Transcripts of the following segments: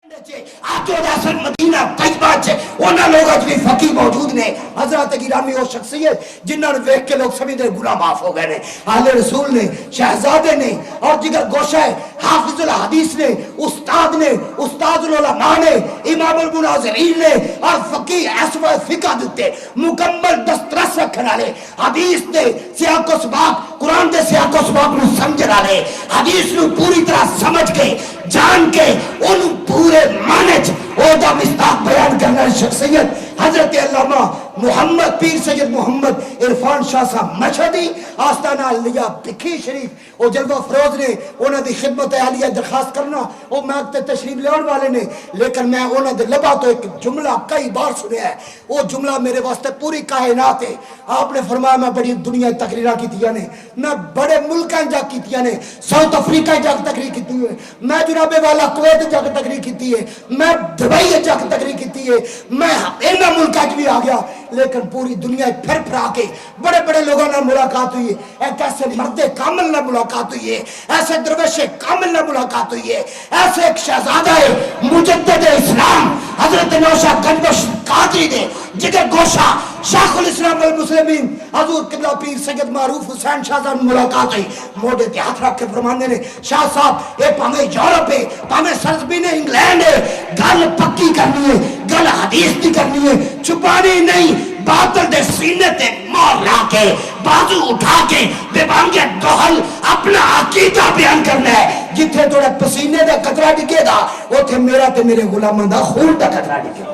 مدینہ طیبہ انہاں لوگاں بھی فقی موجود نے حضرت گرامی اور شخصیت جنہاں نے دیکھ کے لوگ سمجھتے گناہ معاف ہو گئے نے، آل رسول نے، شہزادے نے اور جگر گوشہ حافظ الحدیث نے، استاد العلماء نے، امام المناظرین نے اور فقی اسوہ فقہ دیتے مکمل دسترس رکھنے والے، حدیث دے سیاق و سباق قرآن دے سیاق و سباق نو سمجھنے والے، حدیث نو پوری طرح سمجھ کے جان کے ان پورے مانج او دا مصداق بیان کرنا شخصیت حضرت علامہ محمد پیر سید محمد عرفان شاہ صاحب مشہدی آستانہ علیہ بکھی شریف او جلوہ فروز نے انہوں دی خدمت عالیہ درخواست کرنا او مانگتے تشریف لیون والے نے، لیکن میں انہوں دے لبا تو ایک جملہ کئی بار سنے ہے، وہ جملہ میرے واسطے پوری کائنات ہے۔ آپ نے فرمایا میں بڑی دنیا تقریرہ کی دیا نے، میں بڑے ملکاں جا کی دیا نے، ساؤتھ افریقہ جا تقریر کی دی ہے، میں جناب والا کویت جا تقریر کی دی ہے، میں دبئی جا تقریر کی دی ہے، میں اینا ملکہ بھی آ گیا، لیکن پوری دنیا پھر پھر کے بڑے بڑے لوگوں نے ملاقات ہوئی ہے، ایک ایسے مرد کامل نے ملاقات ہوئی ہے، ایسے درویش کامل نے ملاقات ہوئی ہے، ایسے ایک شہزادہ مجدد اسلام حضرت نوشہ گنجبخش قادری نے جگر گوشہ شیخ الاسلام والمسلمین حضور قبلہ پیر سید معروف حسین شاہ صاحب ملاقات ہوئی، موڑے تے ہاتھ رکھ کے فرمانے نے شاہ صاحب اے پاہمیں یورپ ہے پاہمیں سرزمین انگلینڈ ہے، گل پکی کرنی ہے، گل حدیث دی کرنی ہے، چھپانی نہیں، باطل دے سینے تے مور لا کے بازو اٹھا کے بے بانگے دوہل اپنا عقیدہ بیان کرنا ہے، جتھے توڑے پسینے دا قطرہ ڈکے گا وہ تھے میرا تے میرے غلامہ دا خون دا قطرہ ڈکے گا۔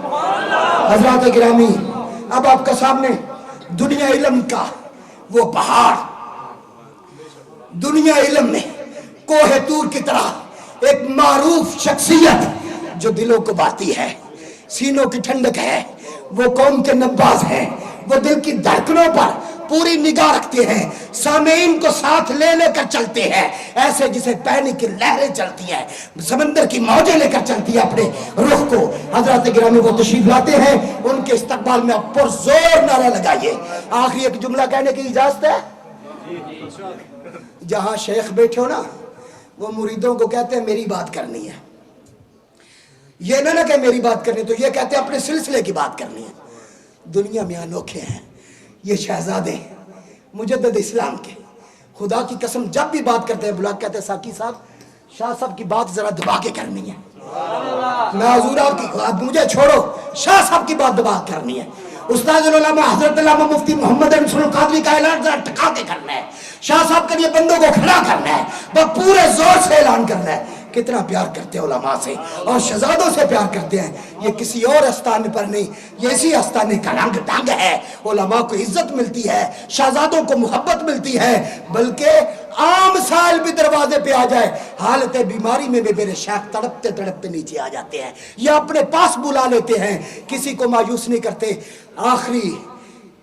حضرات گرامی اب آپ کا سامنے دنیا علم کا وہ پہاڑ، دنیا علم میں کوہ طور کی طرح ایک معروف شخصیت جو دلوں کو باتی ہے، سینوں کی ٹھنڈک ہے، وہ قوم کے نباز ہیں، وہ دل کی دھڑکنوں پر پوری نگاہ رکھتے ہیں، سامعین کو ساتھ لے لے کر چلتے ہیں، ایسے جسے پانی کی لہریں چلتی ہیں، سمندر کی موجیں لے کر چلتی ہیں اپنے رخ کو۔ حضرات گرامی وہ تشریف لاتے ہیں، ان کے استقبال میں آپ پرزور نعرہ لگائیے۔ آخری ایک جملہ کہنے کی اجازت ہے؟ جہاں شیخ بیٹھے ہو نا وہ مریدوں کو کہتے ہیں میری بات کرنی ہے، یہ نہ کہ میری بات کرنی، تو یہ کہتے ہیں اپنے سلسلے کی بات کرنی ہے۔ دنیا میں انوکھے ہیں یہ شہزادے مجدد اسلام کے، خدا کی قسم جب بھی بات کرتے ہیں بلا کہتے ہیں ساکی صاحب شاہ صاحب کی بات ذرا دبا کے کرنی ہے، میں حضور آپ مجھے چھوڑو، شاہ صاحب کی بات دبا کرنی ہے، استاد العلماء حضرت علامہ مفتی محمد انصر القادری کا اعلان ذرا ٹکا کے کرنا ہے، شاہ صاحب کے لیے بندوں کو کھڑا کرنا ہے، وہ پورے زور سے اعلان کرنا ہے۔ کتنا پیار کرتے ہیں علماء سے اور شہزادوں سے پیار کرتے ہیں، یہ کسی اور آستانے پر نہیں، یہ اسی آستانے کا رنگ ڈھنگ ہے، علماء کو عزت ملتی ہے، شہزادوں کو محبت ملتی ہے، بلکہ عام سائل بھی دروازے پہ آ جائے حالت بیماری میں بھی میرے شیخ تڑپتے تڑپتے نیچے آ جاتے ہیں، یہ اپنے پاس بلا لیتے ہیں، کسی کو مایوس نہیں کرتے۔ آخری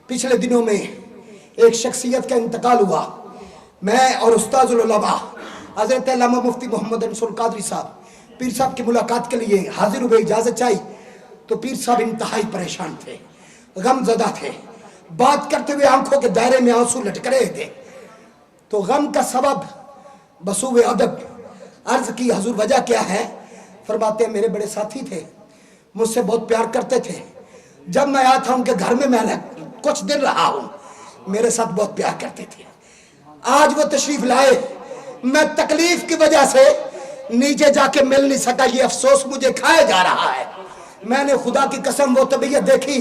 پچھلے دنوں میں ایک شخصیت کا انتقال ہوا، میں اور استاد العلماء حضرت علامہ مفتی محمد انصر القادری صاحب پیر صاحب کی ملاقات کے لیے حاضر ہوئے، اجازت چاہی تو پیر صاحب انتہائی پریشان تھے، غم زدہ تھے، بات کرتے ہوئے آنکھوں کے دائرے میں آنسو لٹک رہے تھے، تو غم کا سبب بسوء ادب عرض کی حضور وجہ کیا ہے؟ فرماتے ہیں میرے بڑے ساتھی تھے، مجھ سے بہت پیار کرتے تھے، جب میں آیا تھا ان کے گھر میں نے کچھ دن رہا ہوں، میرے ساتھ بہت پیار کرتے تھے، آج وہ تشریف لائے، میں تکلیف کی وجہ سے نیچے جا کے مل نہیں سکا، یہ افسوس مجھے کھائے جا رہا ہے، میں نے خدا کی قسم وہ طبیعت دیکھی،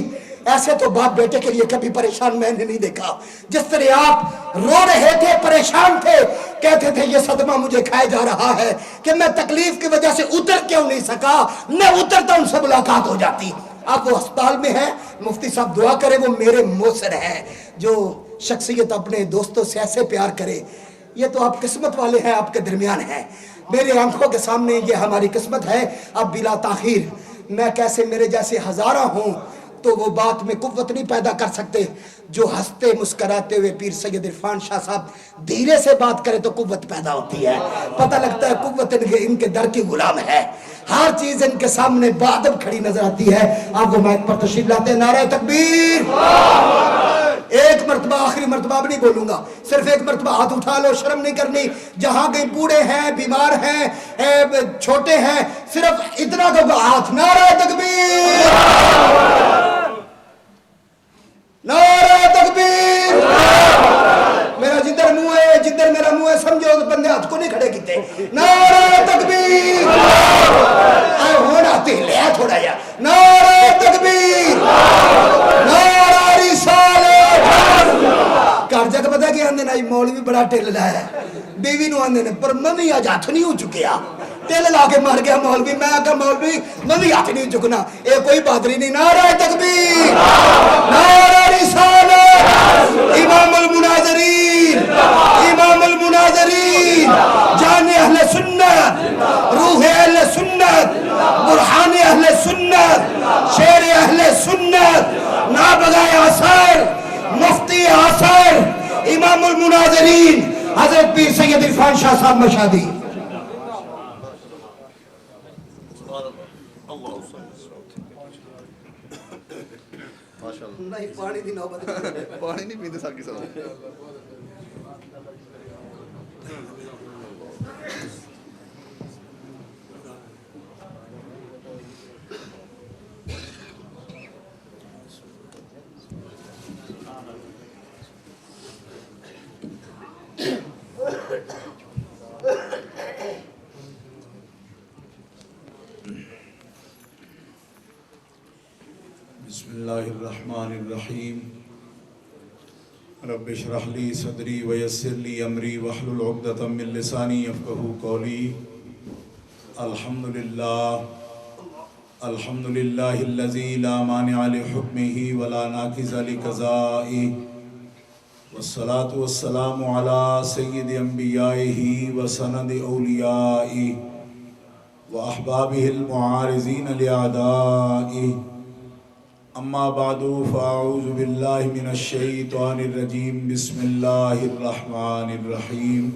ایسے تو باپ بیٹے کے لیے کبھی پریشان میں نے نہیں دیکھا، جس طرح آپ رو رہے تھے، پریشان تھے، کہتے تھے یہ صدمہ مجھے کھائے جا رہا ہے کہ میں تکلیف کی وجہ سے اتر کیوں نہیں سکا، میں اترتا ان سے ملاقات ہو جاتی۔ اب وہ ہسپتال میں ہے، مفتی صاحب دعا کرے، وہ میرے موثر ہے، جو شخصیت اپنے دوستوں سے ایسے پیار کرے، یہ تو آپ قسمت والے ہیں، آپ کے درمیان ہیں، میرے آنکھوں کے سامنے یہ ہماری قسمت ہے۔ اب بلا تاخیر میں کیسے میرے جیسے ہزارہ ہوں تو وہ بات میں قوت نہیں پیدا کر سکتے، جو ہنستے مسکراتے ہوئے پیر سید عرفان شاہ صاحب دھیرے سے بات کرے تو قوت پیدا ہوتی ہے، پتہ لگتا ہے قوت ان کے در کی غلام ہے، ہر چیز ان کے سامنے بادب کھڑی نظر آتی ہے۔ آپ وہ مائک پر تشریف لاتے ہیں، نعرہ تکبیر، ایک مرتبہ آخری مرتبہ بھی نہیں بولوں گا، صرف ایک مرتبہ ہاتھ اٹھا لو، شرم نہیں کرنی. جہاں کہیں بوڑھے ہیں، بیمار ہیں، چھوٹے ہیں، صرف اتنا کہ ہاتھ. نعرہ تکبیر، نعرہ تکبیر. میرا جدھر منہ ہے، جدھر میرا منہ ہے سمجھو بندے ہاتھ کو نہیں کھڑے کیتے. نعرہ تکبیر. ہونا لیا تھوڑا جا. نعرہ تکبیر، نعرہ رسالت. گھر جا کے پتا کہ آندے نا مولوی بڑا ٹل لایا ہے، بیوی نو آندے نے پر ممی آج ہاتھ نہیں ہو چکیا، ٹل لا کے مر گیا مولوی. میں آگا مولوی ممی ہاتھ نہیں چکنا، یہ کوئی بہادری نہیں. نعرہ تکبیر، نعرہ رسالت. امام المناظرین، امام المناظرین، جان اہل سنت، روح اہل سنت، برہان اہل سنت، شیر اہل سنت، نابغہ اثر، مفتی اثر، امام المناظرین حضرت پیر سید عرفان شاہ صاحب مشہدی. نہیں پانی دی نوبت پانی نہیں پیتے ساکی صاحب. بسم اللہ الرحمن الرحیم. رب اشرح لی صدری ویسر لی امری واحلل عقدۃ من لسانی یفقہوا قولی. الحمدللہ، الحمدللہ الذی لا مانع لحکمہ ولا ناقض لقضائہ، والصلاة والسلام علی سید انبیائہ وسند اولیائہ واحبابہ المعارضین لأعدائہ. اما بعد فاعوذ باللہ من الشیطان الرجیم. بسم اللہ الرحمن الرحیم.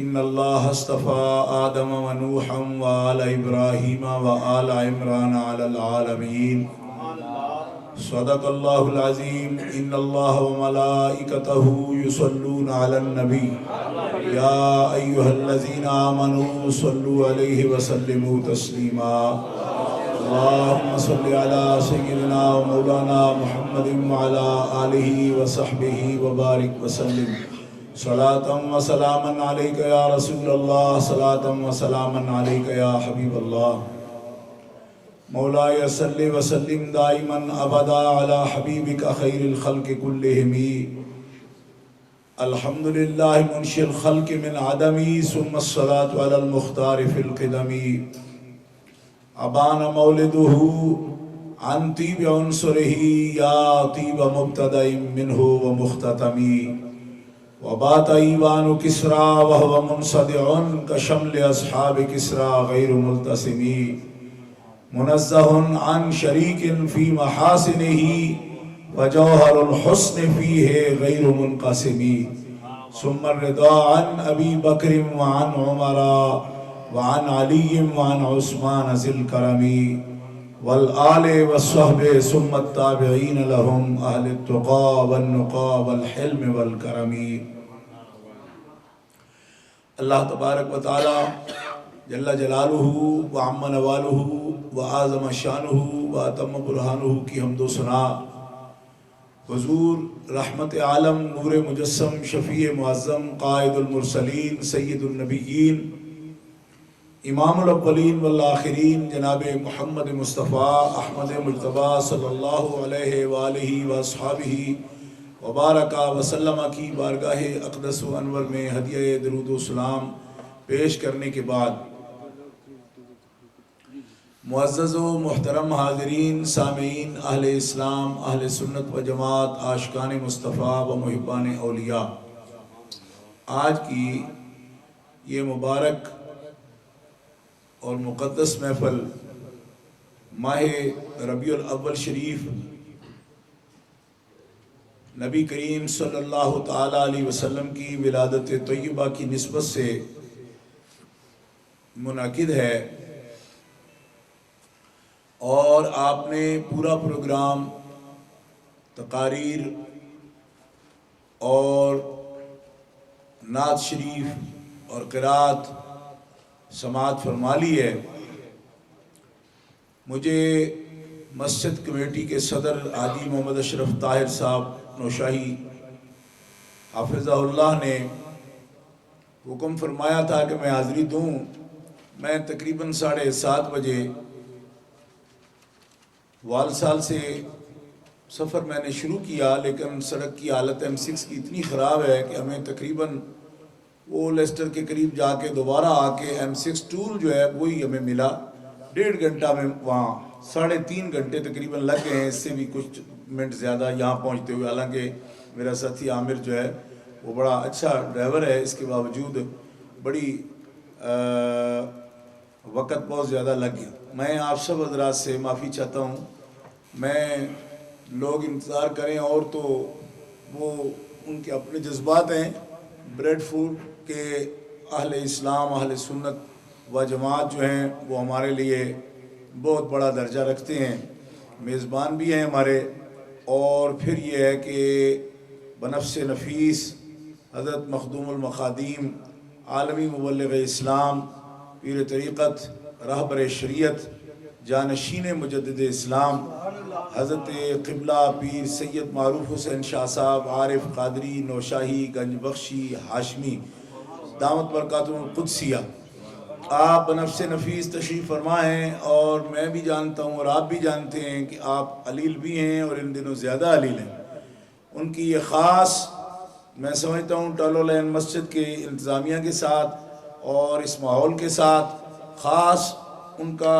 ان اللہ اصطفى آدم ونوحا وآل ابراہیم وآل عمران علی العالمین. صدق اللہ العظیم. ان اللہ وملائکتہ یصلون علی النبی یا ایہا الذین آمنوا صلوا علیہ وسلموا تسلیما. اللہم صلی علی سیدنا و مولانا محمد وعلی آلہ وصحبہ وبارک وسلم. صلاة و سلاما علیک یا رسول اللہ، صلاة و سلاما علیک یا حبیب اللہ. مولاي صل وسلم دائما ابدا علی حبیبک خیر الخلق کلہم. الحمد للہ منشی الخلق من عدمی، ثم الصلاة علی المختار فی القدمی. ابان مولدہ عن طیب عنصرہ یا طیب مبتدأ منہ ومختتمی. وبات ایوان کسرا وهو منصدع کشمل اصحاب کسرا غیر ملتسمی. منزہ عن شریک فی محاسنہ وجوہر الحسن فیہ غیر منقسمی. ثم الرضا عن ابی بکر وعن عمر وعن علی وعن عثمان ذی الکرم والآل والصحب ثم التابعین لهم اہل التقى والنقى والحلم والکرم. اللہ تبارک و تعالی جل جلالہ وعم نوالہ وعظم شانہ واتم برہانہ کی حمد و ثنا حضور رحمت عالم نور مجسم شفیع معظم قائد المرسلین سید النبیین امام الاولین والآخرین جناب محمد مصطفیٰ احمد مجتبیٰ صلی اللہ علیہ وآلہ واصحابہ وبارک وسلم کی بارگاہ اقدس و انور میں ہدیہ درود و سلام پیش کرنے کے بعد، معزز و محترم حاضرین، سامعین، اہل اسلام، اہل سنت و جماعت، عاشقان مصطفیٰ و محبان اولیاء، آج کی یہ مبارک اور مقدس محفل ماہ ربیع الاول شریف نبی کریم صلی اللہ تعالیٰ علیہ وسلم کی ولادت طیبہ کی نسبت سے منعقد ہے، اور آپ نے پورا پروگرام تقاریر اور نعت شریف اور قرات سماعت فرما لی ہے، مجھے مسجد کمیٹی کے صدر حاجی محمد اشرف طاہر صاحب نوشاہی حافظہ اللہ نے حکم فرمایا تھا کہ میں حاضری دوں۔ میں تقریباً 7:30 بجے والسال سے سفر میں نے شروع کیا، لیکن سڑک کی حالت M6 کی اتنی خراب ہے کہ ہمیں تقریباً وہ لیسٹر کے قریب جا کے دوبارہ آ کے M6 ٹول جو ہے وہی ہمیں ملا۔ 1.5 گھنٹہ میں وہاں 3.5 گھنٹے تقریباً لگ گئے ہیں، اس سے بھی کچھ منٹ زیادہ یہاں پہنچتے ہوئے۔ حالانکہ میرا ساتھی عامر جو ہے وہ بڑا اچھا ڈرائیور ہے، اس کے باوجود بڑی وقت بہت زیادہ لگ گیا۔ میں آپ سب حضرات سے معافی چاہتا ہوں، میں لوگ انتظار کریں اور تو وہ ان کے اپنے جذبات ہیں۔ بریڈ فوڈ کے اہل اسلام، اہل سنت و جماعت جو ہیں وہ ہمارے لیے بہت بڑا درجہ رکھتے ہیں، میزبان بھی ہیں ہمارے۔ اور پھر یہ ہے کہ بنفس نفیس حضرت مخدوم المخادیم، عالمی مبلغ اسلام، پیر طریقت، رہبر شریعت، جانشین مجدد اسلام، حضرت قبلہ پیر سید معروف حسین شاہ صاحب عارف قادری نوشاہی گنج بخشی ہاشمی دامت برکاتہم القدسیہ، آپ بنفس نفیس تشریف فرما ہیں۔ اور میں بھی جانتا ہوں اور آپ بھی جانتے ہیں کہ آپ علیل بھی ہیں اور ان دنوں زیادہ علیل ہیں۔ ان کی یہ خاص، میں سمجھتا ہوں ٹالو لین مسجد کے انتظامیہ کے ساتھ اور اس ماحول کے ساتھ خاص ان کا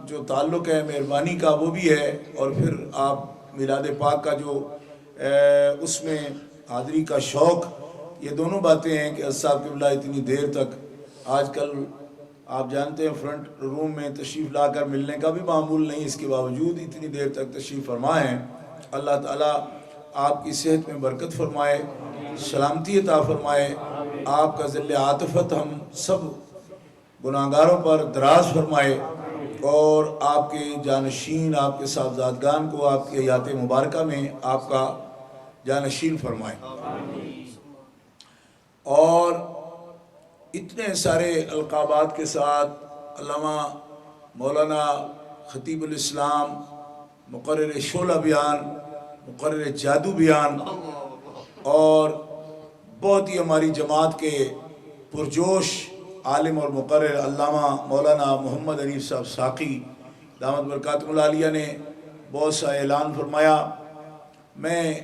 جو تعلق ہے مہربانی کا وہ بھی ہے، اور پھر آپ میلاد پاک کا جو اس میں حاضری کا شوق، یہ دونوں باتیں ہیں کہ صاحب قبلہ اتنی دیر تک، آج کل آپ جانتے ہیں فرنٹ روم میں تشریف لا کر ملنے کا بھی معمول نہیں، اس کے باوجود اتنی دیر تک تشریف فرما ہیں۔ اللہ تعالیٰ آپ کی صحت میں برکت فرمائے، سلامتی عطا فرمائے، آپ کا ذل عاطفت ہم سب گناہگاروں پر دراز فرمائے، اور آپ کے جانشین، آپ کے صاحبزادگان کو آپ کی حیات مبارکہ میں آپ کا جانشین فرمائے۔ اور اتنے سارے القابات کے ساتھ علامہ مولانا خطیب الاسلام، مقرر شعلہ بیان، مقرر جادو بیان، اور بہت ہی ہماری جماعت کے پرجوش عالم اور مقرر علامہ مولانا محمد حنیف صاحب ساقی دامت برکاتہم العالیہ نے بہت سا اعلان فرمایا۔ میں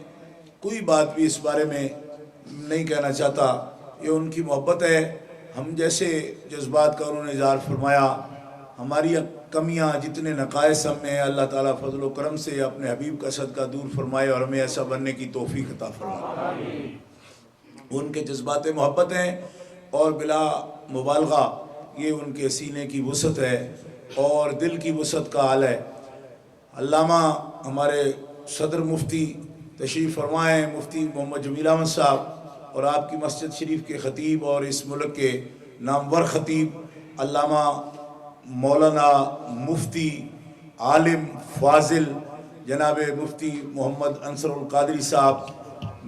کوئی بات بھی اس بارے میں نہیں کہنا چاہتا، یہ ان کی محبت ہے، ہم جیسے جذبات کا انہوں نے اظہار فرمایا۔ ہماری کمیاں جتنے نقائص ہم میں اللہ تعالیٰ فضل و کرم سے اپنے حبیب کا صدقہ دور فرمائے اور ہمیں ایسا بننے کی توفیق عطا فرمائے۔ ان کے جذبات محبت ہیں اور بلا مبالغہ یہ ان کے سینے کی وسعت ہے اور دل کی وسعت کا حال ہے۔ علامہ ہمارے صدر مفتی تشریف فرمائے، مفتی محمد جمیل احمد صاحب، اور آپ کی مسجد شریف کے خطیب اور اس ملک کے نامور خطیب علامہ مولانا مفتی عالم فاضل جناب مفتی محمد انصر القادری صاحب۔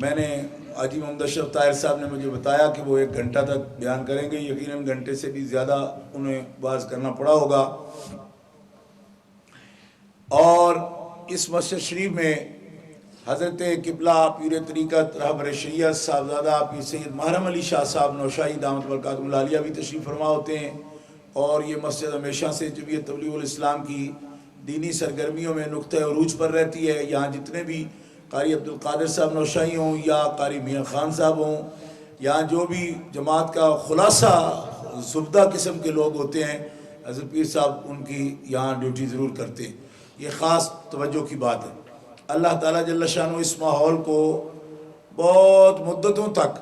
میں نے حاجی محمد اشرف طاہر صاحب نے مجھے بتایا کہ وہ 1 گھنٹہ تک بیان کریں گے، یقیناً گھنٹے سے بھی زیادہ انہیں باز کرنا پڑا ہوگا۔ اور اس مسجد شریف میں حضرت قبلہ پیر طریقت رہبر شریعت صاحبزادہ پیر سید محرم علی شاہ صاحب نوشاہی دامت برکاتہم العالیہ بھی تشریف فرما ہوتے ہیں، اور یہ مسجد ہمیشہ سے جمعیت تبلیغ الاسلام کی دینی سرگرمیوں میں نقطہ عروج پر رہتی ہے۔ یہاں جتنے بھی قاری عبدالقادر صاحب نوشاہی ہوں یا قاری میاں خان صاحب ہوں، یہاں جو بھی جماعت کا خلاصہ زبدہ قسم کے لوگ ہوتے ہیں، حضرت پیر صاحب ان کی یہاں ڈیوٹی ضرور کرتے ہیں، یہ خاص توجہ کی بات ہے۔ اللہ تعالیٰ جل شانہ اس ماحول کو بہت مدتوں تک